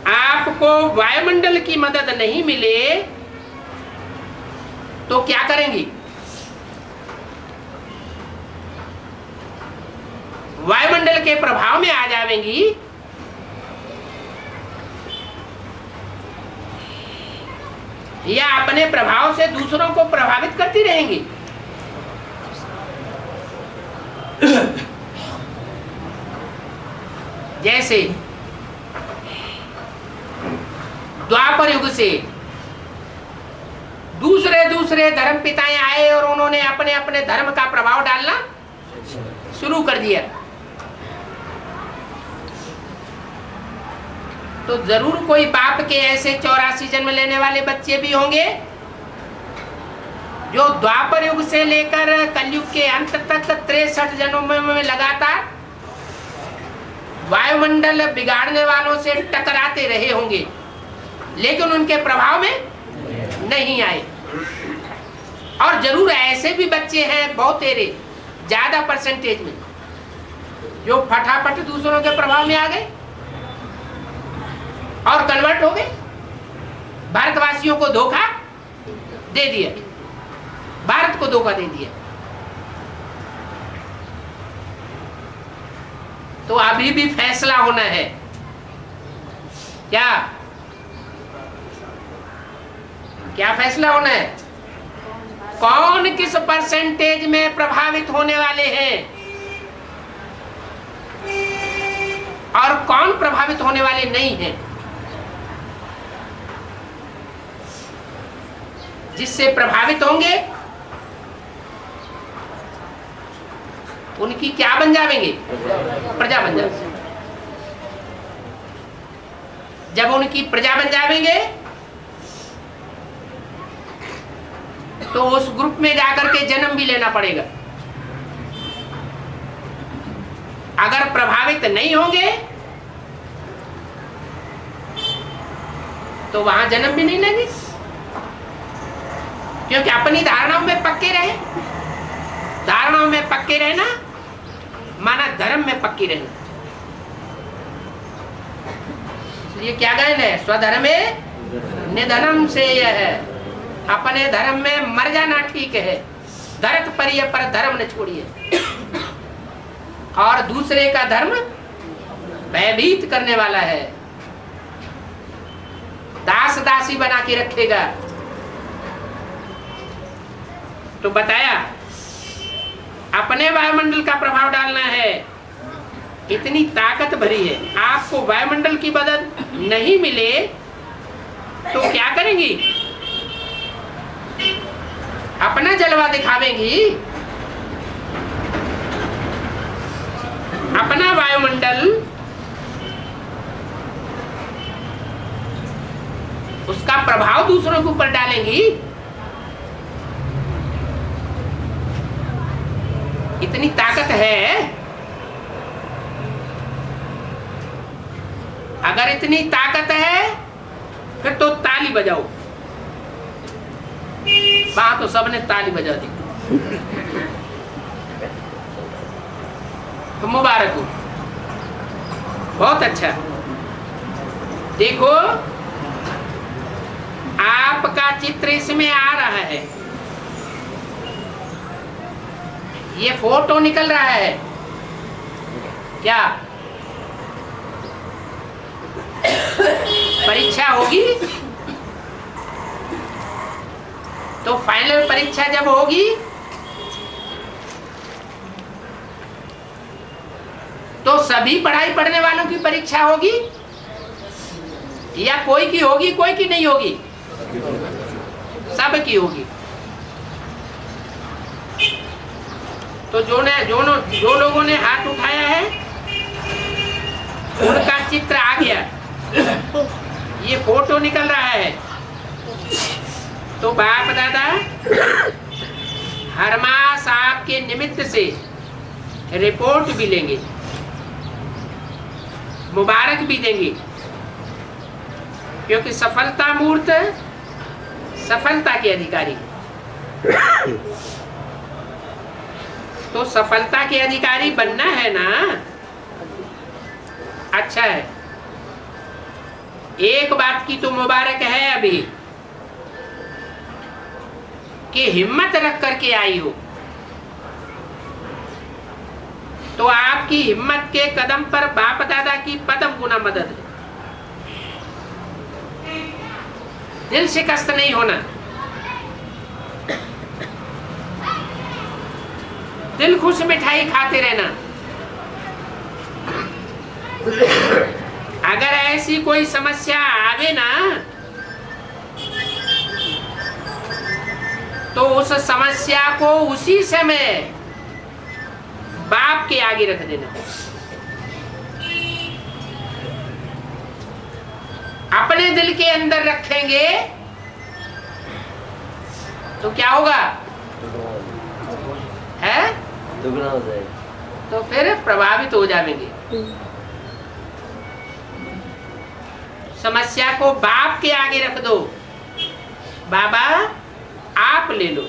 आपको वायुमंडल की मदद नहीं मिले तो क्या करेंगी? वायुमंडल के प्रभाव में आ जाएंगी, या अपने प्रभाव से दूसरों को प्रभावित करती रहेंगी। जैसे द्वापर युग से दूसरे धर्म पिताएं आए और उन्होंने अपने अपने धर्म का प्रभाव डालना शुरू कर दिया। तो जरूर कोई बाप के ऐसे 84 जन्म लेने वाले बच्चे भी होंगे जो द्वापर युग से लेकर कलयुग के अंत तक 63 जन्मों में लगातार वायुमंडल बिगाड़ने वालों से टकराते रहे होंगे, लेकिन उनके प्रभाव में नहीं आए। और जरूर ऐसे भी बच्चे हैं बहुत तेरे, ज्यादा परसेंटेज में, जो फटाफट दूसरों के प्रभाव में आ गए और कन्वर्ट हो गए, भारतवासियों को धोखा दे दिया, भारत को धोखा दे दिया। तो अभी भी फैसला होना है। क्या क्या फैसला होना है? कौन किस परसेंटेज में प्रभावित होने वाले हैं और कौन प्रभावित होने वाले नहीं हैं। जिससे प्रभावित होंगे उनकी क्या बन जाएंगे? प्रजा बन जाएंगे। जब उनकी प्रजा बन जाएंगे तो उस ग्रुप में जाकर के जन्म भी लेना पड़ेगा। अगर प्रभावित नहीं होंगे तो वहां जन्म भी नहीं लेंगे, क्योंकि अपनी धारणाओं में पक्के रहे। धारणाओं में पक्के रहना माना धर्म में पक्की रहना। ये क्या गायन है? स्वधर्मे निधनम से यह है, अपने धर्म में मर जाना ठीक है, धरत परिय पर धर्म न छोड़िए। और दूसरे का धर्म भयभीत करने वाला है, दास दासी बना के रखेगा। तो बताया अपने वायुमंडल का प्रभाव डालना है, इतनी ताकत भरी है। आपको वायुमंडल की मदद नहीं मिले तो क्या करेंगी? अपना जलवा दिखावेंगी, अपना वायुमंडल, उसका प्रभाव दूसरों के ऊपर डालेंगी। इतनी ताकत है? अगर इतनी ताकत है फिर तो ताली बजाओ। वहां तो सबने ताली बजा दी। तो मुबारक हो, बहुत अच्छा। देखो आपका चित्र इसमें आ रहा है, ये फोटो निकल रहा है क्या? परीक्षा होगी तो फाइनल परीक्षा जब होगी तो सभी पढ़ाई पढ़ने वालों की परीक्षा होगी या कोई की होगी कोई की नहीं होगी? सब की होगी। तो जो लोगों ने हाथ उठाया है उनका चित्र आ गया, ये फोटो निकल रहा है। तो बाप दादा हर मास आपके निमित्त से रिपोर्ट भी लेंगे, मुबारक भी देंगे, क्योंकि सफलता मूर्त सफलता के अधिकारी। तो सफलता के अधिकारी बनना है ना? अच्छा है। एक बात की तो मुबारक है अभी कि हिम्मत रख करके आई हो, तो आपकी हिम्मत के कदम पर बाप दादा की पदम गुना मदद है। दिल शिकस्त नहीं होना, दिल खुश मिठाई खाते रहना। अगर ऐसी कोई समस्या आवे ना तो उस समस्या को उसी समय बाप के आगे रख देना। अपने दिल के अंदर रखेंगे तो क्या होगा? है दुगना हो जाएगा। तो फिर प्रभावित हो जाएंगे। समस्या को बाप के आगे रख दो, बाबा आप ले लो।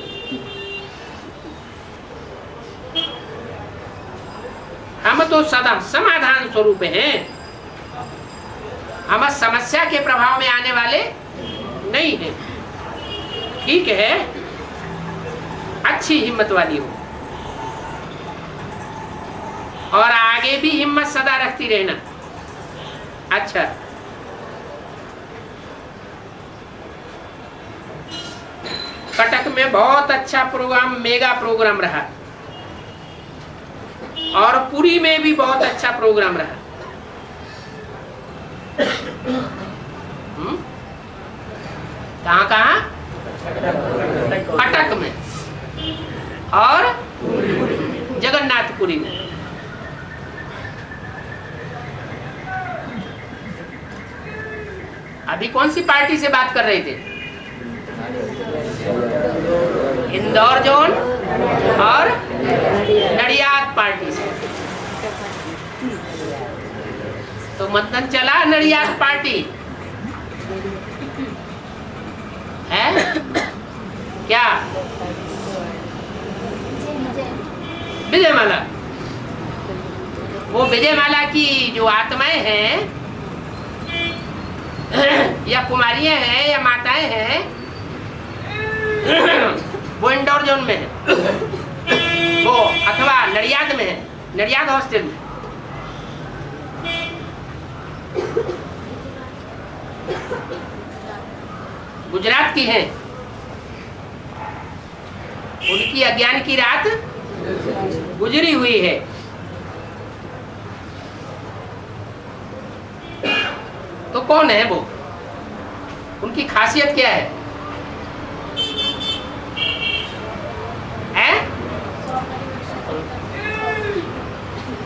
हम तो सदा समाधान स्वरूप हैं, हम समस्या के प्रभाव में आने वाले नहीं हैं। ठीक है, अच्छी हिम्मत वाली हो और आगे भी हिम्मत सदा रखती रहना। अच्छा, कटक में बहुत अच्छा प्रोग्राम, मेगा प्रोग्राम रहा और पुरी में भी बहुत अच्छा प्रोग्राम रहा। कहाँ कहाँ? कटक में और जगन्नाथपुरी में। अभी कौन सी पार्टी से बात कर रहे थे? इंदौर जोन और नडियाद पार्टी से। तो मतदान चला नडियाद पार्टी है क्या? विजयमाला, वो विजयमाला की जो आत्माएं हैं या कुमारियां हैं या माताएं हैं, वो इंदौर जोन में है, वो अथवा नडियाद में है, नडियाद हॉस्टल में। गुजरात की हैं, उनकी अज्ञान की रात गुजरी हुई है। तो कौन है वो? उनकी खासियत क्या है?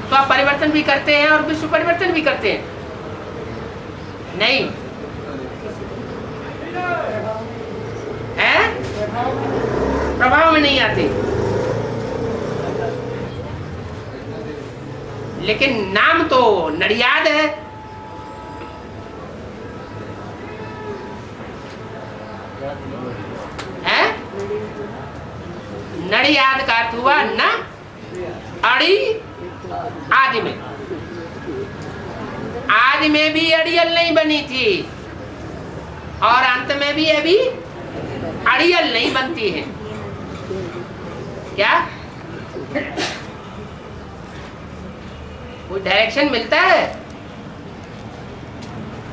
तो आप परिवर्तन भी करते हैं और विश्व परिवर्तन भी करते हैं? नहीं है, प्रभाव में नहीं आते। लेकिन नाम तो नडियाद है। हैं? नडियाद का अर्थ हुआ न अड़ी आदि में। आदि में भी अड़ियल नहीं बनी थी और अंत में भी अभी अड़ियल नहीं बनती है। क्या कोई डायरेक्शन मिलता है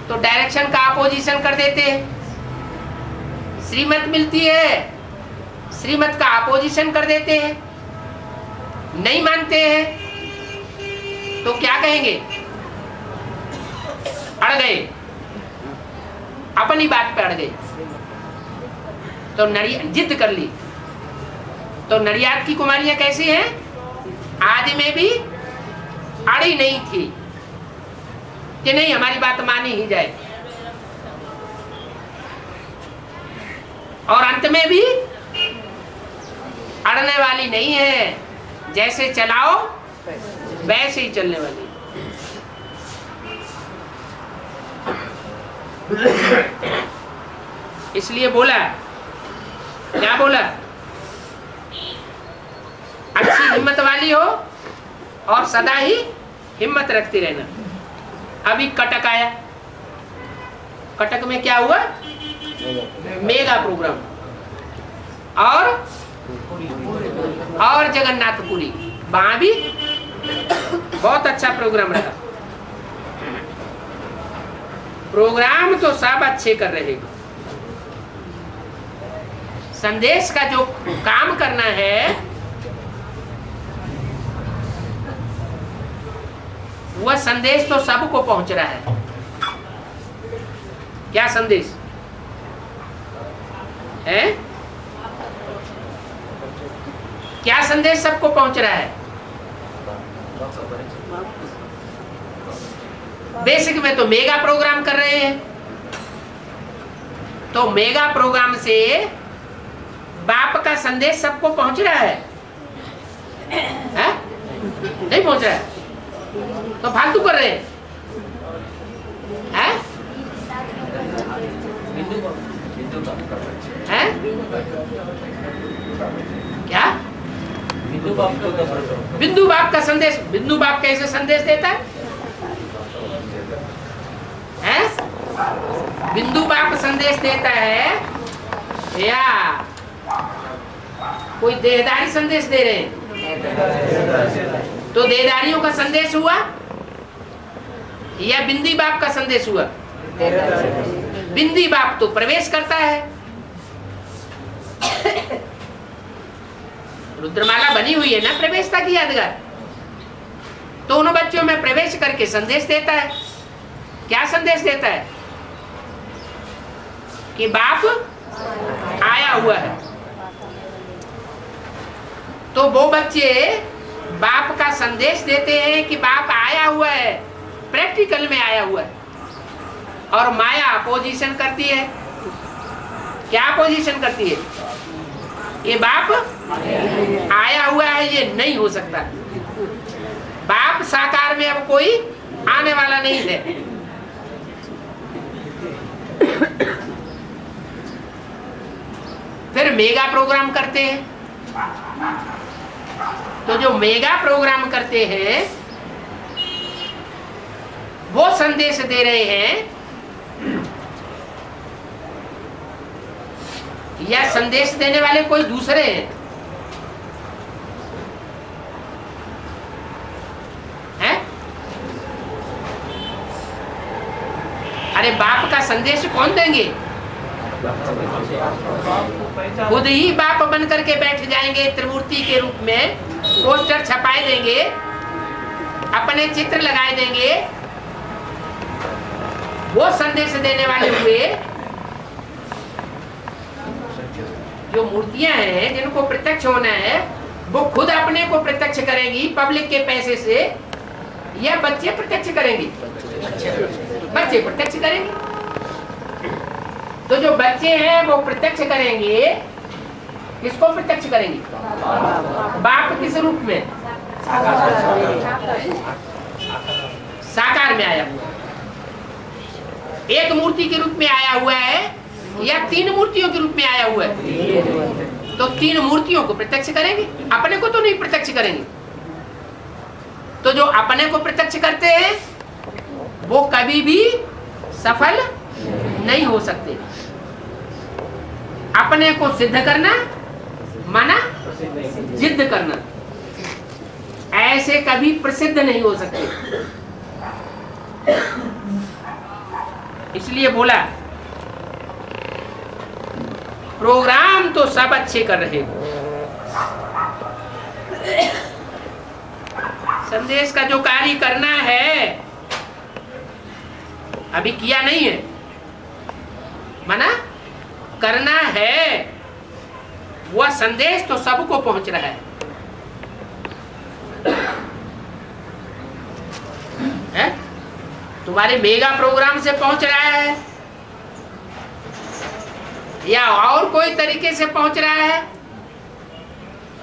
तो डायरेक्शन का अपोजिशन कर देते हैं। श्रीमत मिलती है, श्रीमत का अपोजिशन कर देते हैं। नहीं मानते हैं तो क्या कहेंगे? अड़ गए, अपनी बात पे अड़ गए। तो जिद कर ली। तो नडियाद की कुमारियां कैसी हैं? आदि में भी अड़ी नहीं थी कि नहीं हमारी बात मानी ही जाए, और अंत में भी अड़ने वाली नहीं है। जैसे चलाओ वैसे ही चलने वाली। इसलिए बोला, क्या बोला? अच्छी हिम्मत वाली हो और सदा ही हिम्मत रखती रहना। अभी कटक आया, कटक में क्या हुआ? मेगा प्रोग्राम और जगन्नाथपुरी, वहां भी बहुत अच्छा प्रोग्राम रहा। प्रोग्राम तो सब अच्छे कर रहे हैं। संदेश का जो काम करना है वह संदेश तो सबको पहुंच रहा है। क्या संदेश है? क्या संदेश सबको पहुंच रहा है? बेसिक में तो मेगा प्रोग्राम कर रहे हैं। तो मेगा प्रोग्राम से बाप का संदेश सबको पहुंच रहा है? नहीं पहुंच रहा है तो फालतू कर रहे हैं। क्या बिंदु बाप का संदेश? बिंदु बाप कैसे संदेश देता है? बिंदु बाप संदेश देता है या कोई देहदारी संदेश दे रहे हैं? तो देहदारियों का संदेश हुआ या बिंदी बाप का संदेश हुआ? बिंदी बाप तो प्रवेश करता है। रुद्रमाला बनी हुई है ना प्रवेशता की यादगार, तो उन बच्चों में प्रवेश करके संदेश देता है। क्या संदेश देता है? कि बाप आया हुआ है। तो वो बच्चे बाप का संदेश देते हैं कि बाप आया हुआ है, प्रैक्टिकल में आया हुआ है। और माया अपोजिशन करती है। क्या अपोजिशन करती है? ये बाप आया हुआ है, ये नहीं हो सकता। बाप साकार में अब कोई आने वाला नहीं है। फिर मेगा प्रोग्राम करते हैं। तो जो मेगा प्रोग्राम करते हैं वो संदेश दे रहे हैं या संदेश देने वाले कोई दूसरे हैं? अरे बाप का संदेश कौन देंगे? खुद ही बाप बन करके बैठ जाएंगे त्रिमूर्ति के रूप में, पोस्टर छपाए देंगे, अपने चित्र लगाए देंगे। वो संदेश देने वाले हुए। जो मूर्तियां हैं जिनको प्रत्यक्ष होना है वो खुद अपने को प्रत्यक्ष करेंगी पब्लिक के पैसे से, या बच्चे प्रत्यक्ष करेंगे? बच्चे प्रत्यक्ष करेंगे। तो जो बच्चे हैं वो प्रत्यक्ष करेंगे। किसको प्रत्यक्ष करेंगे? बाप किस रूप में? साकार में आया हुआ है, एक मूर्ति के रूप में आया हुआ है या 3 मूर्तियों के रूप में आया हुआ है? तो 3 मूर्तियों को प्रत्यक्ष करेंगे, अपने को तो नहीं प्रत्यक्ष करेंगे। तो जो अपने को प्रत्यक्ष करते हैं वो कभी भी सफल नहीं हो सकते। अपने को सिद्ध करना माना जिद्द करना, ऐसे कभी प्रसिद्ध नहीं हो सकते। इसलिए बोला प्रोग्राम तो सब अच्छे कर रहे हो, संदेश का जो कार्य करना है अभी किया नहीं है, माना करना है, वह संदेश तो सबको पहुंच रहा है? तुम्हारे मेगा प्रोग्राम से पहुंच रहा है या और कोई तरीके से पहुंच रहा है,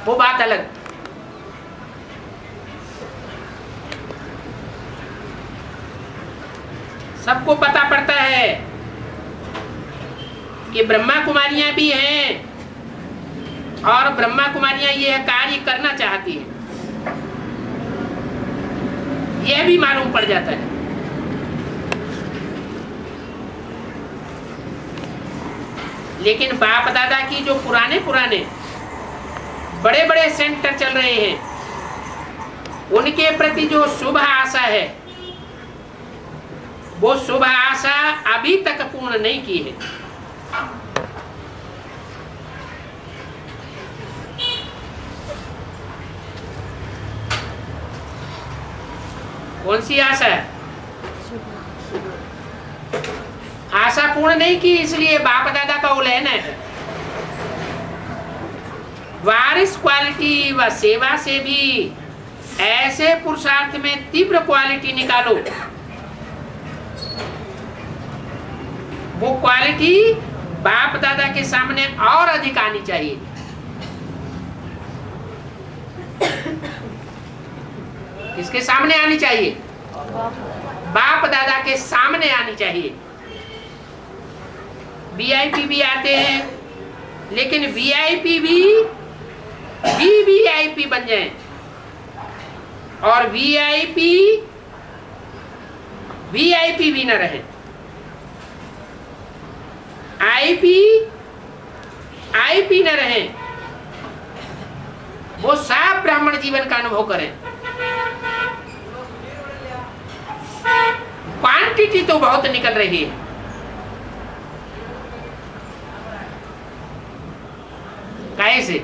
वो बात अलग। सबको पता पड़ता है कि ब्रह्मा कुमारियां भी हैं और ब्रह्मा कुमारियां यह कार्य करना चाहती हैं, यह भी मालूम पड़ जाता है। लेकिन बाप दादा की जो पुराने बड़े बड़े सेंटर चल रहे हैं, उनके प्रति जो शुभ आशा है, वो शुभ आशा अभी तक पूर्ण नहीं की है। कौन सी आशा है? आशा पूर्ण नहीं की, इसलिए बाप दादा का उल्लंघन है। वारिस क्वालिटी व सेवा से भी ऐसे पुरुषार्थ में तीव्र क्वालिटी निकालो, वो क्वालिटी बाप दादा के सामने और अधिक आनी चाहिए। किसके सामने आनी चाहिए? बाप दादा के सामने आनी चाहिए। वीआईपी भी आते हैं, लेकिन वीआईपी भी वीवीआईपी बन जाए, और वीआईपी वीआईपी भी न रहे। आईपी न रहे, वो साफ ब्राह्मण जीवन का अनुभव करें। क्वांटिटी तो बहुत निकल रही है, कैसे?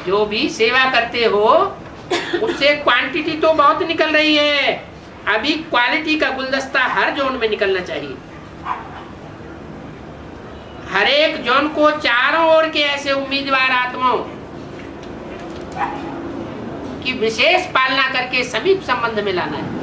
जो भी सेवा करते हो उससे क्वांटिटी तो बहुत निकल रही है, अभी क्वालिटी का गुलदस्ता हर जोन में निकलना चाहिए। हर एक जोन को चारों ओर के ऐसे उम्मीदवार आत्माओं की विशेष पालना करके समीप संबंध में लाना है।